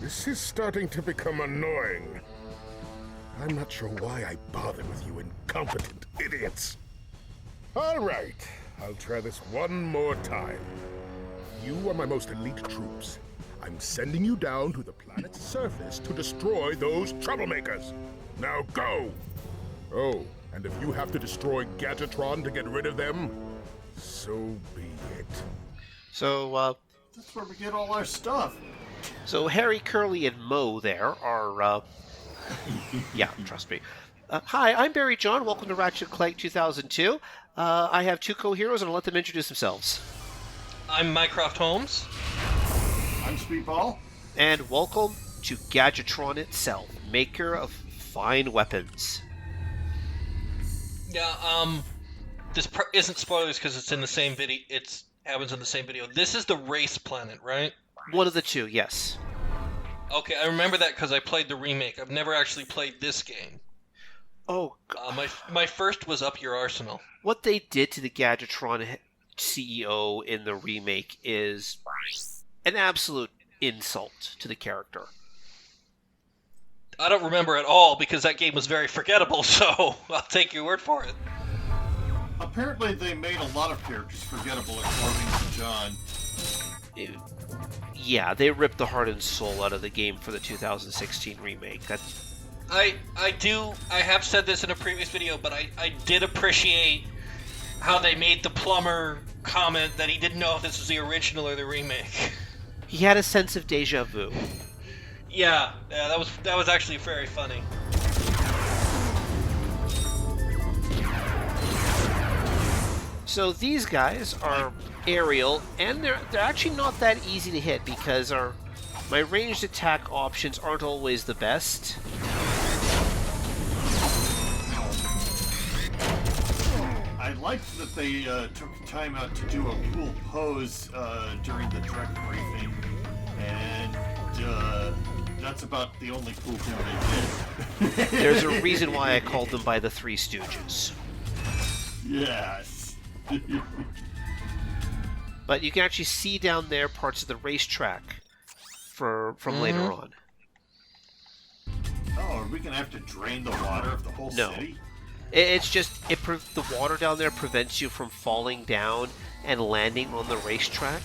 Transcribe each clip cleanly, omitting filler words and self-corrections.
This is starting to become annoying. I'm not sure why I bother with you incompetent idiots. All right, I'll try this one more time. You are my most elite troops. I'm sending you down to the planet's surface to destroy those troublemakers. Now go! Oh, and if you have to destroy GADETRON to get rid of them, so be it. So, That's where we get all our stuff. So Harry, Curly, and Mo there are, yeah, trust me. Hi, I'm Barry John. Welcome to Ratchet Clank 2002. I have two co-heroes, and I'll let them introduce themselves. I'm Mycroft Holmes. I'm Speedball. And welcome to GADETRON itself, maker of fine weapons. Yeah, this isn't spoilers because it's in the same video. It happens in the same video. This is the race planet, right? One of the two, yes. Okay, I remember that because I played the remake. I've never actually played this game. Oh, my first was Up Your Arsenal. what they did to the GADETRON CEO in the remake is an absolute insult to the character. I don't remember at all because that game was very forgettable, so I'll take your word for it. Apparently they made a lot of characters forgettable according to John. Yeah, they ripped the heart and soul out of the game for the 2016 remake. I have said this in a previous video, but I did appreciate how they made the plumber comment that he didn't know if this was the original or the remake. He had a sense of deja vu. Yeah, that was actually very funny. So these guys are aerial, and they're actually not that easy to hit because my ranged attack options aren't always the best. I liked that they took time out to do a cool pose during the direct briefing, and that's about the only cool thing they did. There's a reason why I called them by the Three Stooges. Yes. But you can actually see down there parts of the racetrack from later on. Oh, are we gonna have to drain the water of the whole city? It's just the water down there prevents you from falling down and landing on the racetrack.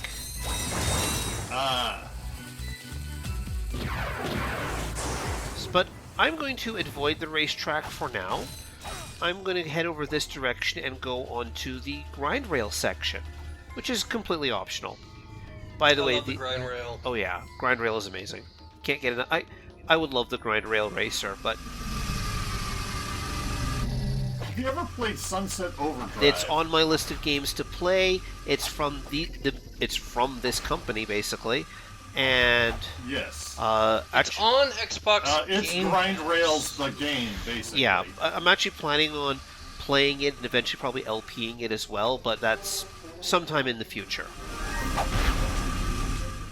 But I'm going to avoid the racetrack for now. I'm going to head over this direction and go onto the grind rail section, which is completely optional. By the way, love the grind rail. Oh yeah, grind rail is amazing. Can't get enough. I would love the grind rail racer, but Have you ever played Sunset Overdrive? it's on my list of games to play. It's from it's from this company basically, and Yes. It's on Xbox. It's Game. Grind Rails the game, basically. yeah, I'm actually planning on playing it and eventually probably LPing it as well, but that's sometime in the future.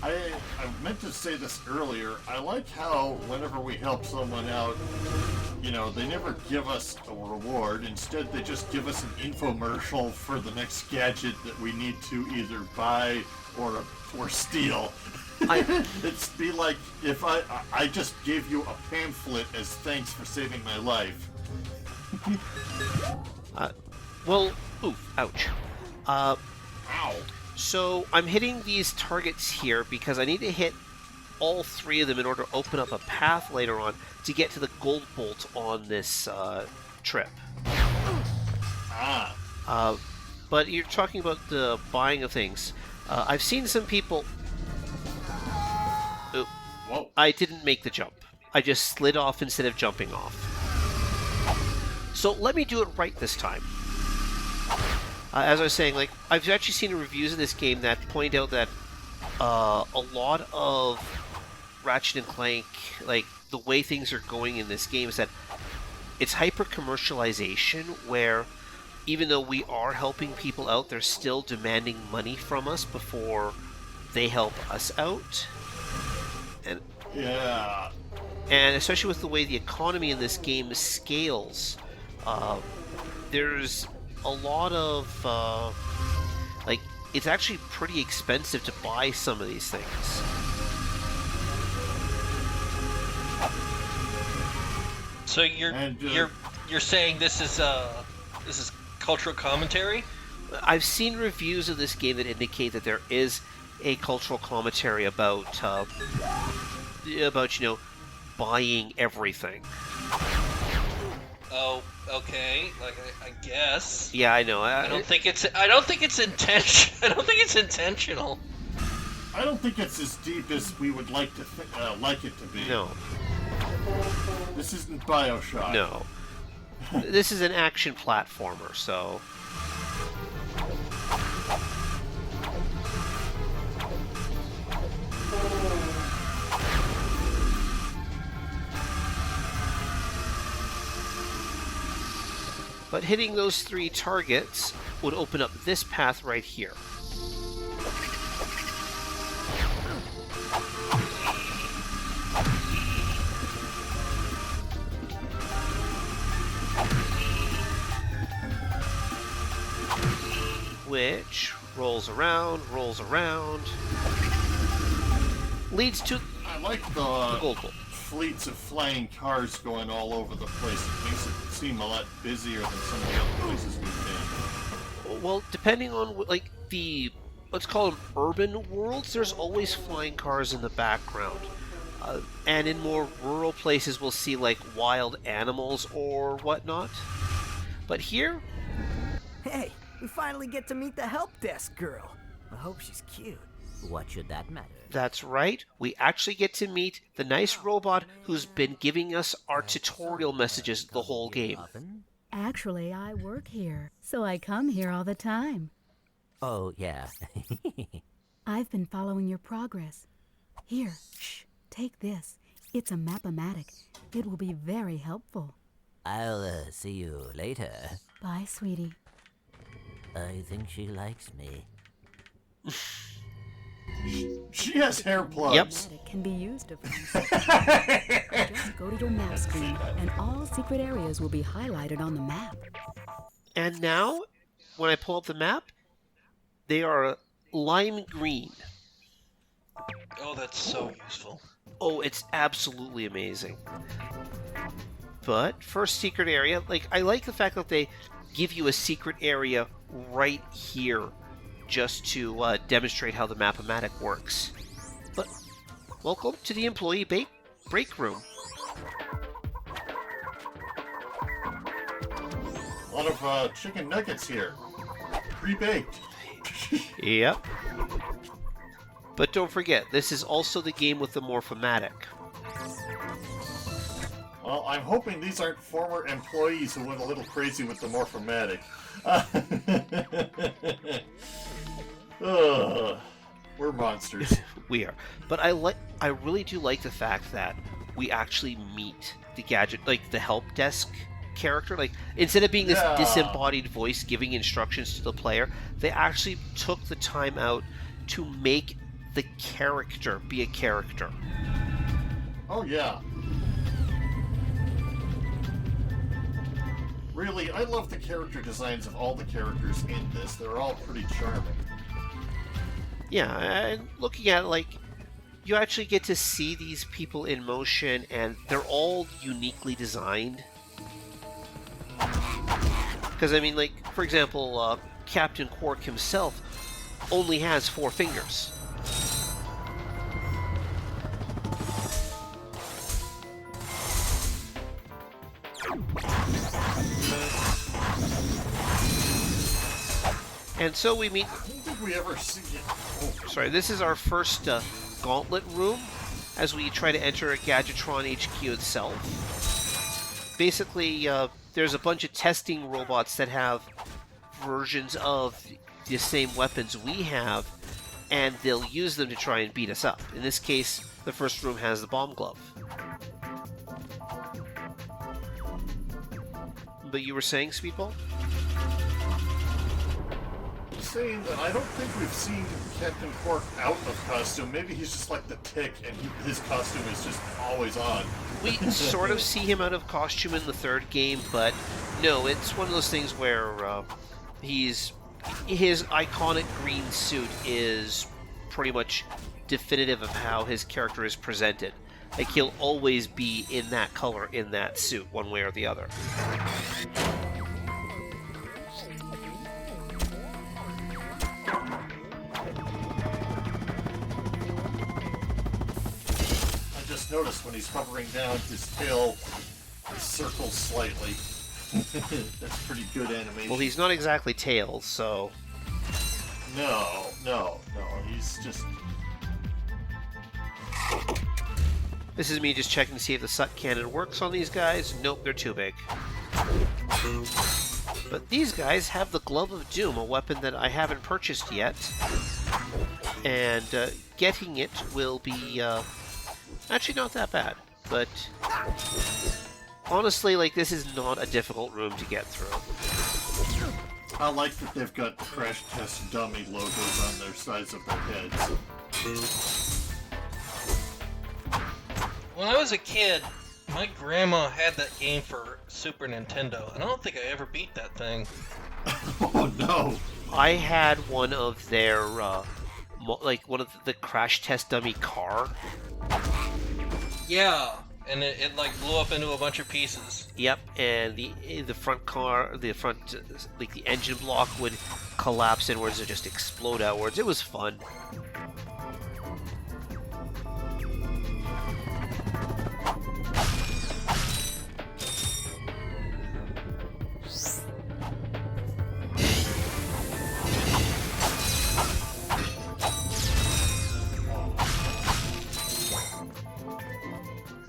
I meant to say this earlier. I like how whenever we help someone out, they never give us a reward. Instead, they just give us an infomercial for the next gadget that we need to either buy or steal. It's be like if I just gave you a pamphlet as thanks for saving my life. Well, oof, ouch. Ow. So I'm hitting these targets here because I need to hit all three of them in order to open up a path later on to get to the gold bolt on this trip. But you're talking about the buying of things. I've seen some people... Oh, Whoa. I didn't make the jump. I just slid off instead of jumping off. So let me do it right this time. As I was saying, I've actually seen reviews of this game that point out that a lot of Ratchet and Clank, the way things are going in this game is that it's hyper-commercialization, where even though we are helping people out, they're still demanding money from us before they help us out. And Yeah. And especially with the way the economy in this game scales, there's a lot of, it's actually pretty expensive to buy some of these things. So you're saying this is cultural commentary? I've seen reviews of this game that indicate that there is a cultural commentary about buying everything. Oh, okay. Like I guess. Yeah, I know. I don't think it's intentional. I don't think it's intentional. I don't think it's as deep as we would like to like it to be. No. This isn't BioShock. No. This is an action platformer, so. But hitting those 3 targets would open up this path right here. Which rolls around, leads to I like the gold bowl. Fleets of flying cars going all over the place. It makes it seem a lot busier than some of the other places we've been. Well, depending on like the, let's call them urban worlds, there's always flying cars in the background. And in more rural places, we'll see like wild animals or whatnot. But here, Hey, we finally get to meet the help desk girl. I hope she's cute. What should that matter? that's right, we actually get to meet the nice robot who's been giving us our tutorial messages the whole game. Actually, I work here, so I come here all the time. Oh, yeah. I've been following your progress. Here, shh, take this. It's a map-o-matic. It will be very helpful. I'll see you later. Bye, sweetie. I think she likes me. She has hair plugs. It can be used of Just go to your map screen, and all secret areas will be highlighted on the map. And now, when I pull up the map, they are lime green. Oh, that's so useful. Oh, it's absolutely amazing. But first secret area, I like the fact that they give you a secret area right here just to demonstrate how the map-o-matic works. But welcome to the employee break room. A lot of chicken nuggets here. Pre-baked. Yep. But don't forget, this is also the game with the Morphomatic. Well, I'm hoping these aren't former employees who went a little crazy with the Morphomatic. We're monsters. We are. But I really do like the fact that we actually meet the gadget, the help desk character. Instead of being this disembodied voice giving instructions to the player, they actually took the time out to make the character be a character. Oh, yeah. Really, I love the character designs of all the characters in this. They're all pretty charming. Yeah, and looking at it, you actually get to see these people in motion, and they're all uniquely designed. Because, for example, Captain Quark himself only has 4 fingers. And so we meet... I don't think we ever see it. Oh. Sorry, this is our first Gauntlet Room as we try to enter a GADETRON HQ itself. Basically, there's a bunch of testing robots that have versions of the same weapons we have, and they'll use them to try and beat us up. In this case, the first room has the bomb glove. But you were saying, Speedball? Saying that I don't think we've seen Captain Quark out of costume. Maybe he's just like the Tick, and his costume is just always on. We sort of see him out of costume in the 3rd game, but no, it's one of those things where his iconic green suit is pretty much definitive of how his character is presented. Like, he'll always be in that color, in that suit, one way or the other. I just noticed when he's hovering down, his tail circles slightly. That's pretty good animation. Well, he's not exactly Tails, so... No, he's just... This is me just checking to see if the Sut Cannon works on these guys. Nope, they're too big. But these guys have the Glove of Doom, a weapon that I haven't purchased yet. And getting it will be actually not that bad. But honestly, like, this is not a difficult room to get through. I like that they've got Crash Test Dummy logos on their sides of their heads. When I was a kid, my grandma had that game for Super Nintendo, and I don't think I ever beat that thing. Oh no! I had one of their, like, one of the Crash Test Dummy car. Yeah, and it like blew up into a bunch of pieces. Yep, and the front car, the front, like, the engine block would collapse inwards or just explode outwards. It was fun.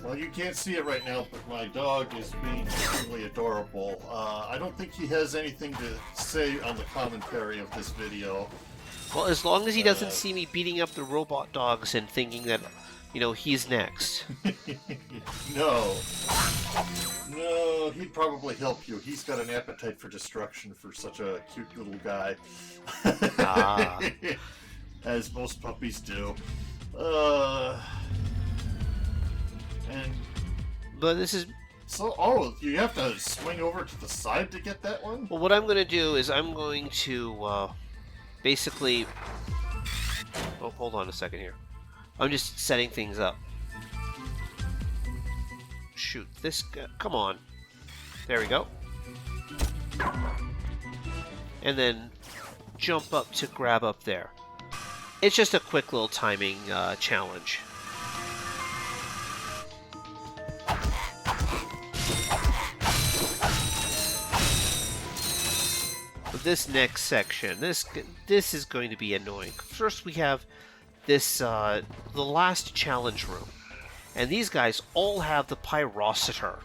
Well, you can't see it right now, but my dog is being extremely adorable. I don't think he has anything to say on the commentary of this video. Well, as long as he doesn't see me beating up the robot dogs and thinking that, you know, he's next. No, he'd probably help you. He's got an appetite for destruction for such a cute little guy. Ah. As most puppies do. But this is... So, you have to swing over to the side to get that one? Well, what I'm going to do is I'm going to basically... Oh, hold on a second here. I'm just setting things up. Shoot, this guy... Come on. There we go. And then jump up to grab up there. It's just a quick little timing challenge. This next section, this is going to be annoying. First we have this, the last challenge room. And these guys all have the pyrocitor.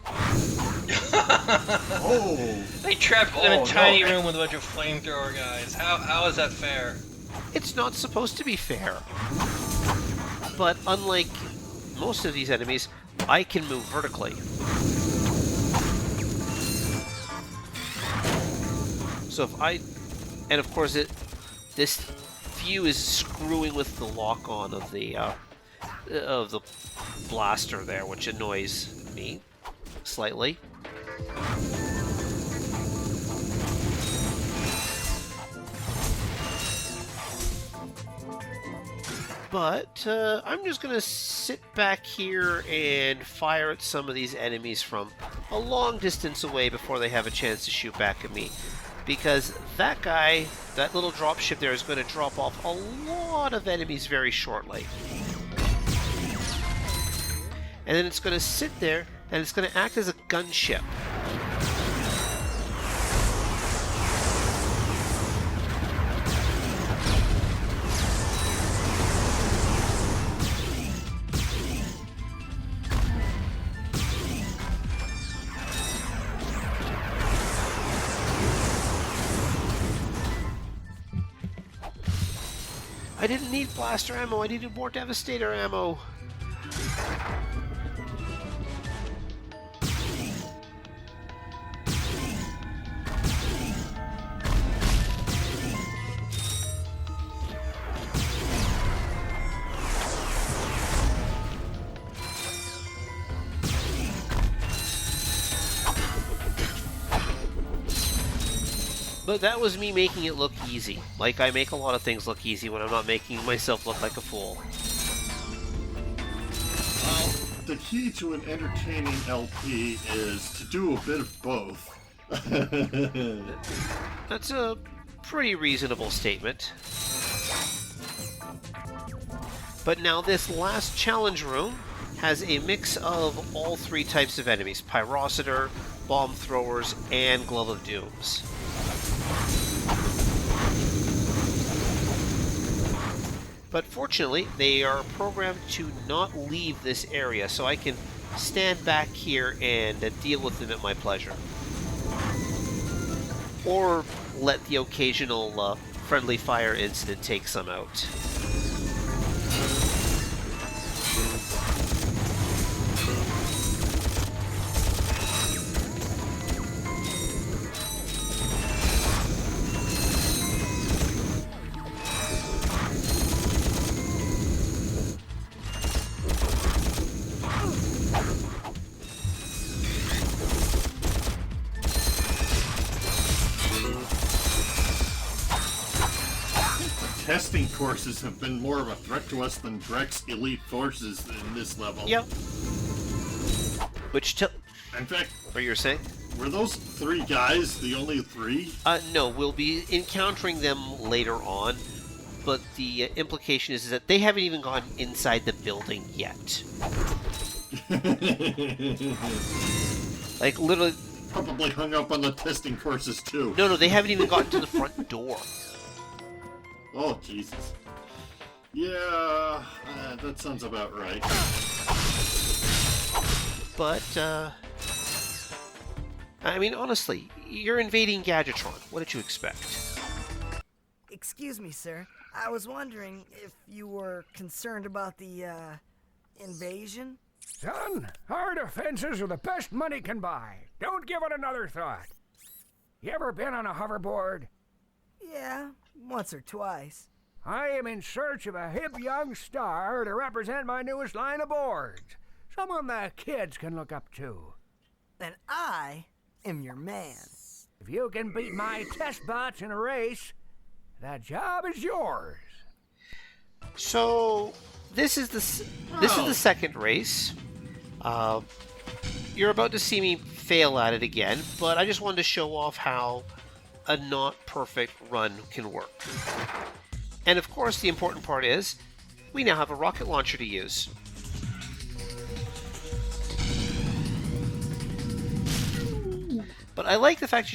Oh! They trapped in a tiny room with a bunch of flamethrower guys. How is that fair? It's not supposed to be fair. But unlike most of these enemies, I can move vertically. So if I... And of course this view is screwing with the lock-on of the blaster there, which annoys me slightly. But I'm just going to sit back here and fire at some of these enemies from a long distance away before they have a chance to shoot back at me. Because that guy, that little dropship there, is going to drop off a lot of enemies very shortly. And then it's going to sit there, and it's going to act as a gunship. I didn't need blaster ammo, I needed more Devastator ammo. But that was me making it look easy. Like I make a lot of things look easy when I'm not making myself look like a fool. Well, the key to an entertaining LP is to do a bit of both. That's a pretty reasonable statement. But now this last challenge room has a mix of all three types of enemies: Pyrocitor, Bomb Throwers, and Glove of Dooms. But fortunately, they are programmed to not leave this area, so I can stand back here and deal with them at my pleasure. Or let the occasional friendly fire incident take some out. Testing courses have been more of a threat to us than Drek's elite forces in this level. Yep. Which In fact, what you were saying? were those three guys the only three? No, we'll be encountering them later on, but the implication is that they haven't even gone inside the building yet. Like, literally... Probably hung up on the testing courses, too. No, they haven't even gotten to the front door. Oh, Jesus. Yeah, that sounds about right. But, I mean, honestly, you're invading GADETRON. What did you expect? Excuse me, sir. I was wondering if you were concerned about the, invasion? Son, hard offenses are the best money can buy. Don't give it another thought. You ever been on a hoverboard? Yeah, once or twice. I am in search of a hip young star to represent my newest line of boards. Someone the kids can look up to. Then I am your man. If you can beat my test bots in a race, that job is yours. So, this is the second race. You're about to see me fail at it again, but I just wanted to show off how a not perfect run can work. And of course, the important part is, we now have a rocket launcher to use. But I like the fact,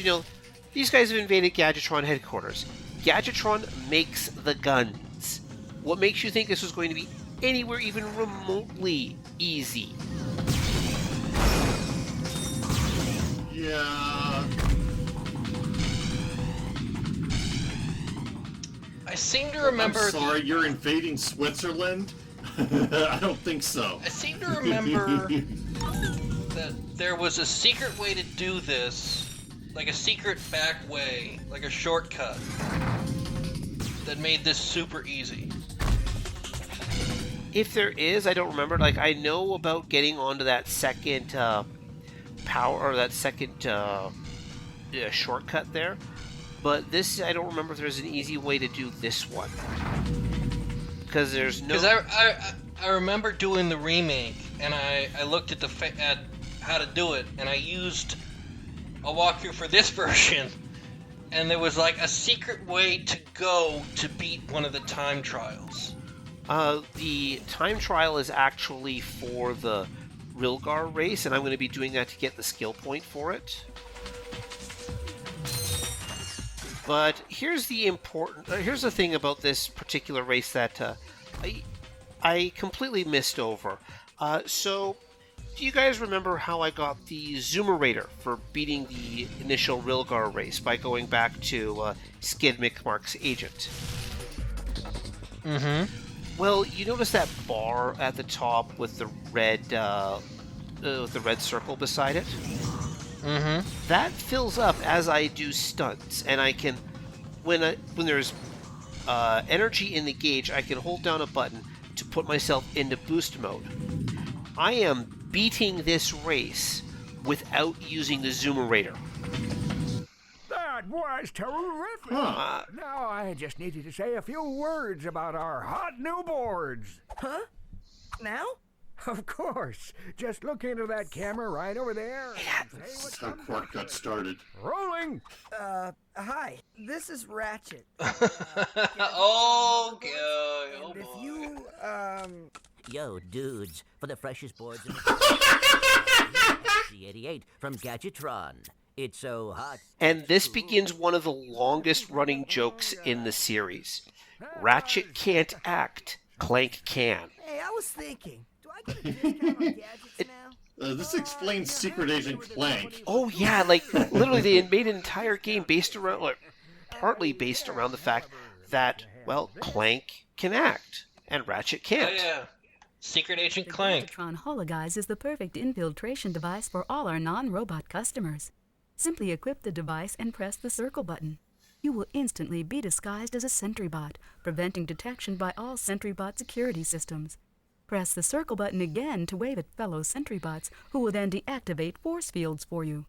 these guys have invaded GADETRON headquarters. GADETRON makes the guns. What makes you think this was going to be anywhere even remotely easy? Yeah. I seem to remember. I'm sorry, you're invading Switzerland? I don't think so. I seem to remember that there was a secret way to do this, like a secret back way, like a shortcut, that made this super easy. If there is, I don't remember. Like, I know about getting onto that second power, or that second shortcut there. But this, I don't remember if there's an easy way to do this one. Because there's no... Because I remember doing the remake, and I looked at at how to do it, and I used a walkthrough for this version, and there was like a secret way to go to beat one of the time trials. The time trial is actually for the Rilgar race, and I'm going to be doing that to get the skill point for it. But here's the here's the thing about this particular race that I completely missed over. So, do you guys remember how I got the Zoomerator for beating the initial Rilgar race by going back to Skid McMark's agent? Mm-hmm. Well, you notice that bar at the top with the red circle beside it? Mm-hmm. That fills up as I do stunts, and I can, when there's energy in the gauge, I can hold down a button to put myself into boost mode. I am beating this race without using the Zoomerator. That was terrific. Huh. Now I just needed to say a few words about our hot new boards. Huh? Now? Of course. Just look into that camera right over there. And say That's what how comes Quark up. got started. Rolling. Hi. This is Ratchet. Oh, God. Oh, And if boy. you, Yo, dudes, for the freshest boards in the C88 from GADETRON. It's so hot. And this begins one of the longest running jokes in the series. Ratchet can't act, Clank can. Hey, I was thinking, do I get a discount on gadgets now? This explains Secret Agent Clank. Oh yeah, like literally they had made an entire game based around, like, partly based around the fact that, well, Clank can act and Ratchet Oh, can't. yeah. Secret Agent The Clank. GADETRON Hologuise is the perfect infiltration device for all our non-robot customers. Simply equip the device and press the circle button. You will instantly be disguised as a sentry bot, preventing detection by all sentry bot security systems. Press the circle button again to wave at fellow sentry bots, who will then deactivate force fields for you.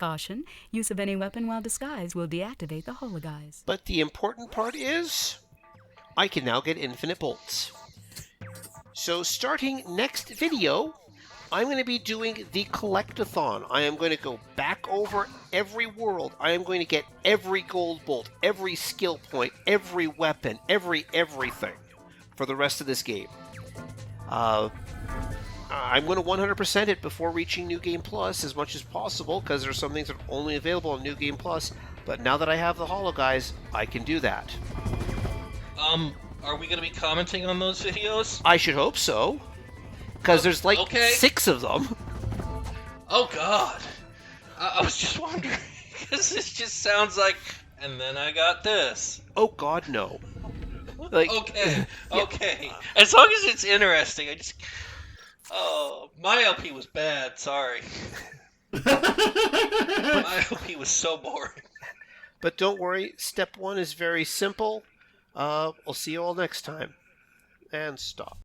Caution, use of any weapon while disguised will deactivate the Hologuise. But the important part is, I can now get infinite bolts. So starting next video, I'm going to be doing the Collectathon. I am going to go back over every world. I am going to get every gold bolt, every skill point, every weapon, everything for the rest of this game. I'm going to 100% it before reaching New Game Plus as much as possible, because there's some things that are only available on New Game Plus. But now that I have the Hologuise, I can do that. Are we gonna be commenting on those videos? I should hope so, because there's like okay. 6 of them. Oh, God. I was just wondering, because this just sounds like, and then I got this. Oh God, no. Like, Okay, okay. As long as it's interesting, Oh, my LP was bad, sorry. My LP was so boring. But don't worry, step 1 is very simple. We'll see you all next time. And stop.